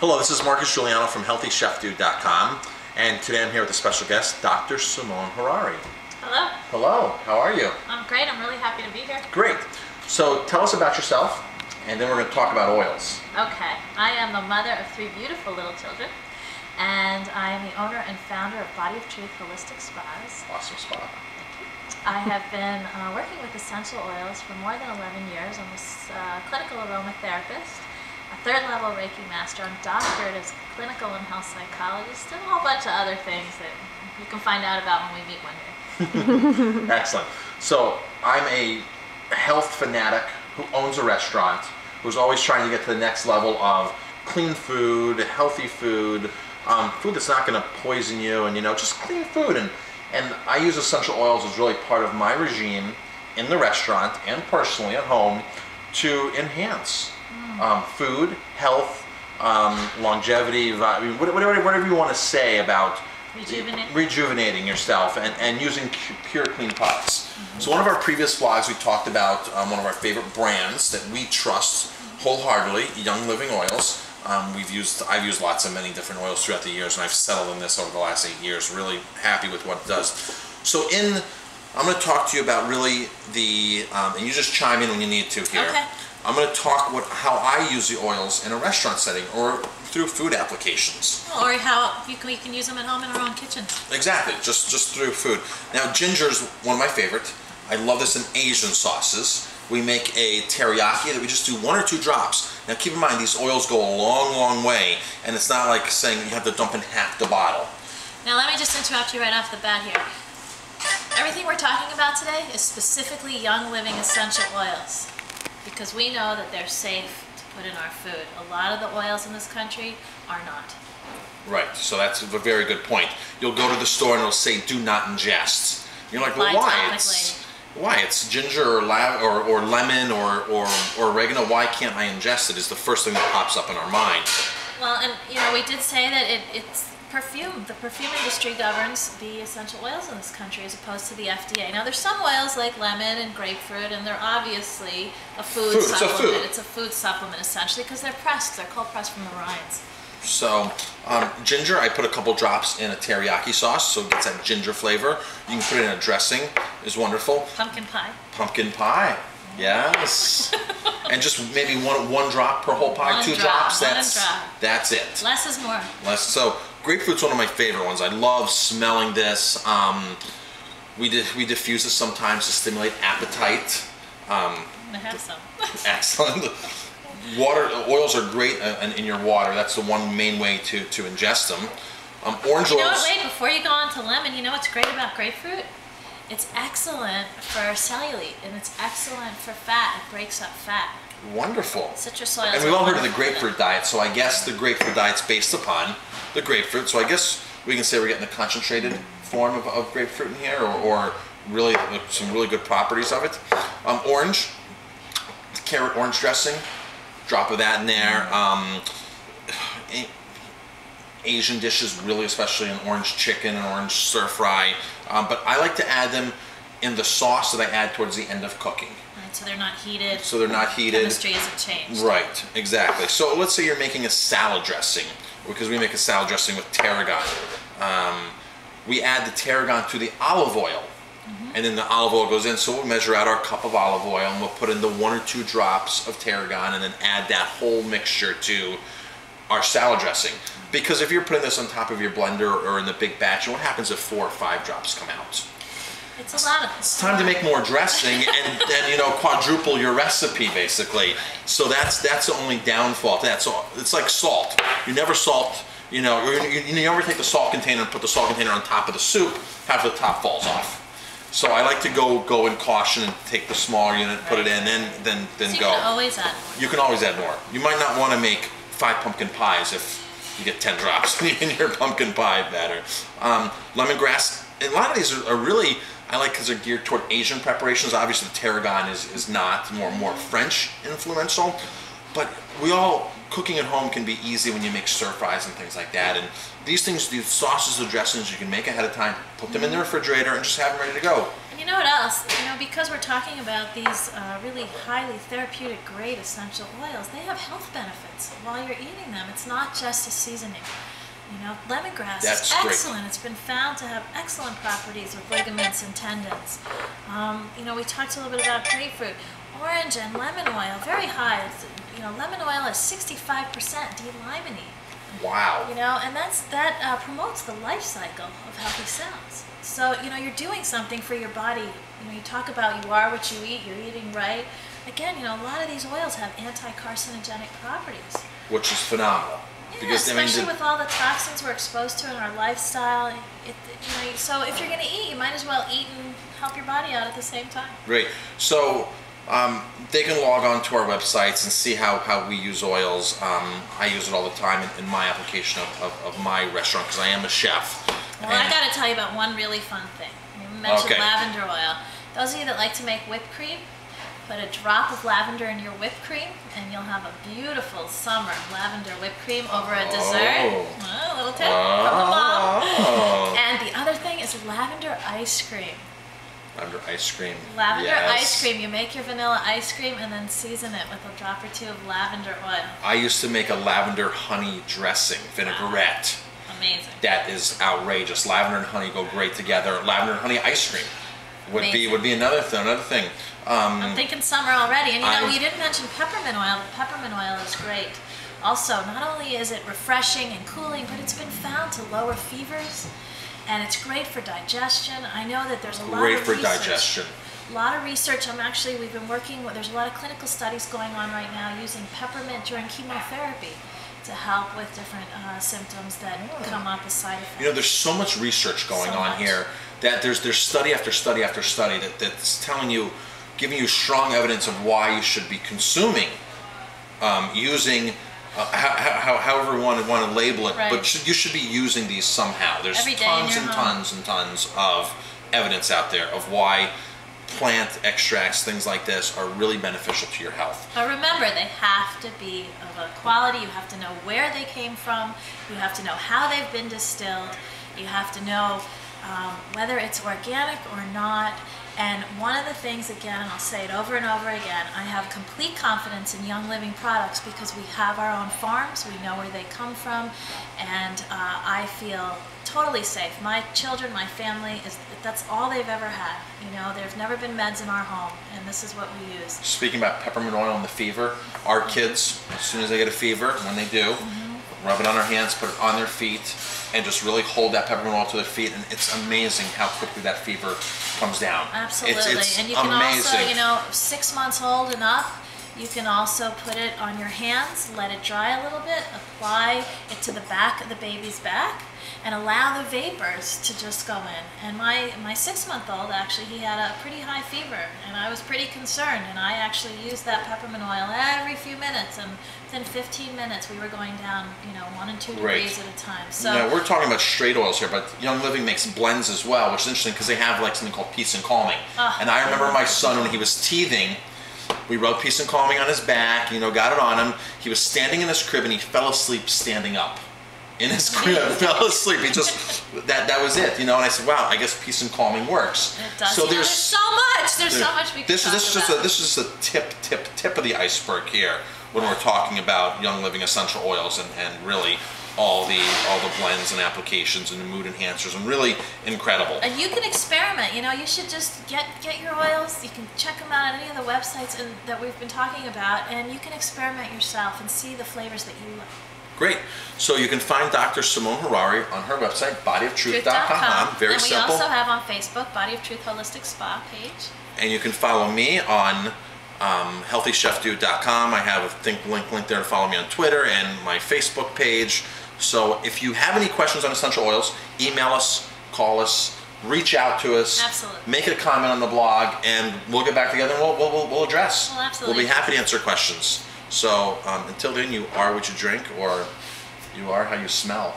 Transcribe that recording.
Hello, this is Marcus Guiliano from HealthyChefDude.com, and today I'm here with a special guest, Dr. Simone Harari. Hello. Hello, how are you? I'm great. I'm really happy to be here. Great. So tell us about yourself, and then we're going to talk about oils. Okay. I am the mother of 3 beautiful little children, and I am the owner and founder of Body of Truth Holistic Spas. Awesome spa. I have been working with essential oils for more than 11 years. I'm a clinical aromatherapist, a 3rd level Reiki master. I'm doctored as a clinical and health psychologist, and a whole bunch of other things that you can find out about when we meet one day. Excellent. So I'm a health fanatic who owns a restaurant, who's always trying to get to the next level of clean food, healthy food, food that's not going to poison you, and just clean food. And I use essential oils as really part of my regime in the restaurant and personally at home to enhance food, health, longevity, whatever you want to say about rejuvenating yourself and using pure clean products. So one of our previous vlogs we talked about one of our favorite brands that we trust wholeheartedly, Young Living Oils. I've used lots of many different oils throughout the years, and I've settled in this over the last 8 years. Really happy with what it does. So I'm going to talk to you about really and you just chime in when you need to here. Okay. I'm going to talk how I use the oils in a restaurant setting or through food applications. Or how we can use them at home in our own kitchens. Exactly, just through food. Now, ginger is one of my favorite. I love this in Asian sauces. We make a teriyaki that we just do 1 or 2 drops. Now keep in mind, these oils go a long, long way, and it's not like saying you have to dump in half the bottle. Now let me just interrupt you right off the bat here. Everything we're talking about today is specifically Young Living essential oils, because we know that they're safe to put in our food. A lot of the oils in this country are not. Right, so that's a very good point. You'll go to the store and it'll say, do not ingest. You're like, well, why? It's ginger or lemon or oregano. Why can't I ingest it is the first thing that pops up in our mind. Well, and we did say that it's perfume. The perfume industry governs the essential oils in this country as opposed to the FDA. Now there's some oils like lemon and grapefruit, and they're obviously a food supplement. It's a food supplement essentially because they're pressed. They're cold pressed from the rinds. So ginger, I put a couple drops in a teriyaki sauce, so it gets that ginger flavor. You can put it in a dressing, is wonderful. Pumpkin pie. Pumpkin pie, yes. And just maybe one drop per whole pie, 2 drops. That's it. Less is more. So grapefruit's one of my favorite ones. I love smelling this. We diffuse this sometimes to stimulate appetite. I'm gonna have some. Excellent. Oils are great in your water. That's the one main way to ingest them. Orange oils. Wait, before you go on to lemon, you know what's great about grapefruit? It's excellent for cellulite, and it's excellent for fat. It breaks up fat. Wonderful. Citrus oils. And we've all heard of the grapefruit diet, so I guess the grapefruit diet's based upon the grapefruit. So I guess we can say we're getting the concentrated form of grapefruit in here, or really some really good properties of it. Orange, carrot orange dressing. Drop of that in there. Asian dishes, really, especially an orange chicken and orange stir fry. But I like to add them in the sauce that I add towards the end of cooking. Right, so they're not heated. So they're not heated. Chemistry isn't changed. Right, exactly. So let's say you're making a salad dressing, because we make a salad dressing with tarragon. We add the tarragon to the olive oil. And then the olive oil goes in, so we'll measure out our cup of olive oil and we'll put in the 1 or 2 drops of tarragon and then add that whole mixture to our salad dressing. Because if you're putting this on top of your blender or in the big batch, what happens if 4 or 5 drops come out? It's a lot. It's time to make more dressing and quadruple your recipe basically. So that's the only downfall to that. So it's like salt. You never salt. You never take the salt container and put the salt container on top of the soup. Half the top falls off. So I like to go in caution and take the smaller unit, put it in, then go. You can always add more. You can always add more. You might not want to make 5 pumpkin pies if you get 10 drops in your pumpkin pie batter. Lemongrass, and a lot of these are really, I like because they're geared toward Asian preparations. Obviously the tarragon is not, more French influential, but cooking at home can be easy when you make stir fries and things like that. And these sauces or dressings you can make ahead of time, put them in the refrigerator and just have them ready to go. And you know what else? You know, because we're talking about these really highly therapeutic, great essential oils, they have health benefits while you're eating them. It's not just a seasoning. You know, lemongrass is excellent. It's been found to have excellent properties with ligaments and tendons. You know, we talked a little bit about grapefruit. Orange and lemon oil, very high. You know, lemon oil is 65% D-limonene. Wow. You know, and that promotes the life cycle of healthy cells. So, you know, you're doing something for your body. You know, you talk about you are what you eat, you're eating right. Again, you know, a lot of these oils have anti-carcinogenic properties. Which is phenomenal. Yeah, because, especially with all the toxins we're exposed to in our lifestyle. You know, so if you're going to eat, you might as well eat and help your body out at the same time. Great. So they can log on to our websites and see how we use oils. I use it all the time in my application of my restaurant because I am a chef. Well, I got to tell you about one really fun thing. You mentioned lavender oil. Those of you that like to make whipped cream, put a drop of lavender in your whipped cream and you'll have a beautiful summer lavender whipped cream over a dessert. Oh, a little tip from the mom. And the other thing is lavender ice cream. Lavender ice cream. Lavender ice cream. You make your vanilla ice cream and then season it with a drop or two of lavender oil. I used to make a lavender honey dressing, vinaigrette. Wow. Amazing. That is outrageous. Lavender and honey go great together. Lavender and honey ice cream would be another thing. I'm thinking summer already. And you know, you didn't mention peppermint oil, but peppermint oil is great. Also, not only is it refreshing and cooling, but it's been found to lower fevers. And it's great for digestion. I know that there's a lot of research. Great for digestion. A lot of research. We've been working with, there's a lot of clinical studies going on right now using peppermint during chemotherapy to help with different symptoms that come up as side effects. You know, there's so much research going on here that there's study after study after study that's telling you, giving you strong evidence of why you should be consuming, using, however you want to label it, but you should be using these somehow. There's tons and tons and tons of evidence out there of why plant extracts, things like this, are really beneficial to your health. But remember, they have to be of a quality. You have to know where they came from. You have to know how they've been distilled. You have to know whether it's organic or not. And one of the things, again, and I'll say it over and over again, I have complete confidence in Young Living products because we have our own farms, we know where they come from, and I feel totally safe. My children, my family, that's all they've ever had. You know, there's never been meds in our home, and this is what we use. Speaking about peppermint oil and the fever, our kids, as soon as they get a fever, when they do, rub it on their hands, put it on their feet, and just really hold that peppermint oil to their feet, and it's amazing how quickly that fever comes down. Absolutely. It's and you can amazing. also, you know, 6 months old and up, you can also put it on your hands, let it dry a little bit, apply it to the back of the baby's back, and allow the vapors to just go in. And my 6-month-old, actually, he had a pretty high fever, and I was pretty concerned, and I actually used that peppermint oil every few minutes, and within 15 minutes we were going down, you know, 1 and 2 degrees at a time. So now, we're talking about straight oils here, but Young Living makes blends as well, which is interesting because they have like something called Peace and Calming. And I remember my son, when he was teething, we wrote Peace and Calming on his back, you know, got it on him. He was standing in his crib and he fell asleep standing up. In his crib, fell asleep. He just, that was it, you know. And I said, wow, I guess Peace and Calming works. It does. So there's so much. There's so much we can talk about. This is a tip of the iceberg here when we're talking about Young Living essential oils and really all the blends and applications and the mood enhancers, and really incredible. And you can experiment. You know, you should just get your oils. You can check them out on any of the websites that we've been talking about, and you can experiment yourself and see the flavors that you like. Great. So you can find Dr. Simone Harari on her website, bodyoftruth.com. Very simple. And we also have on Facebook, Body of Truth Holistic Spa page. And you can follow me on healthychefdude.com. I have a link there to follow me on Twitter and my Facebook page. So if you have any questions on essential oils, email us, call us, reach out to us. Absolutely. Make a comment on the blog, and we'll get back together and we'll address. Well, absolutely. We'll be happy to answer questions. So until then, you are what you drink, or you are how you smell.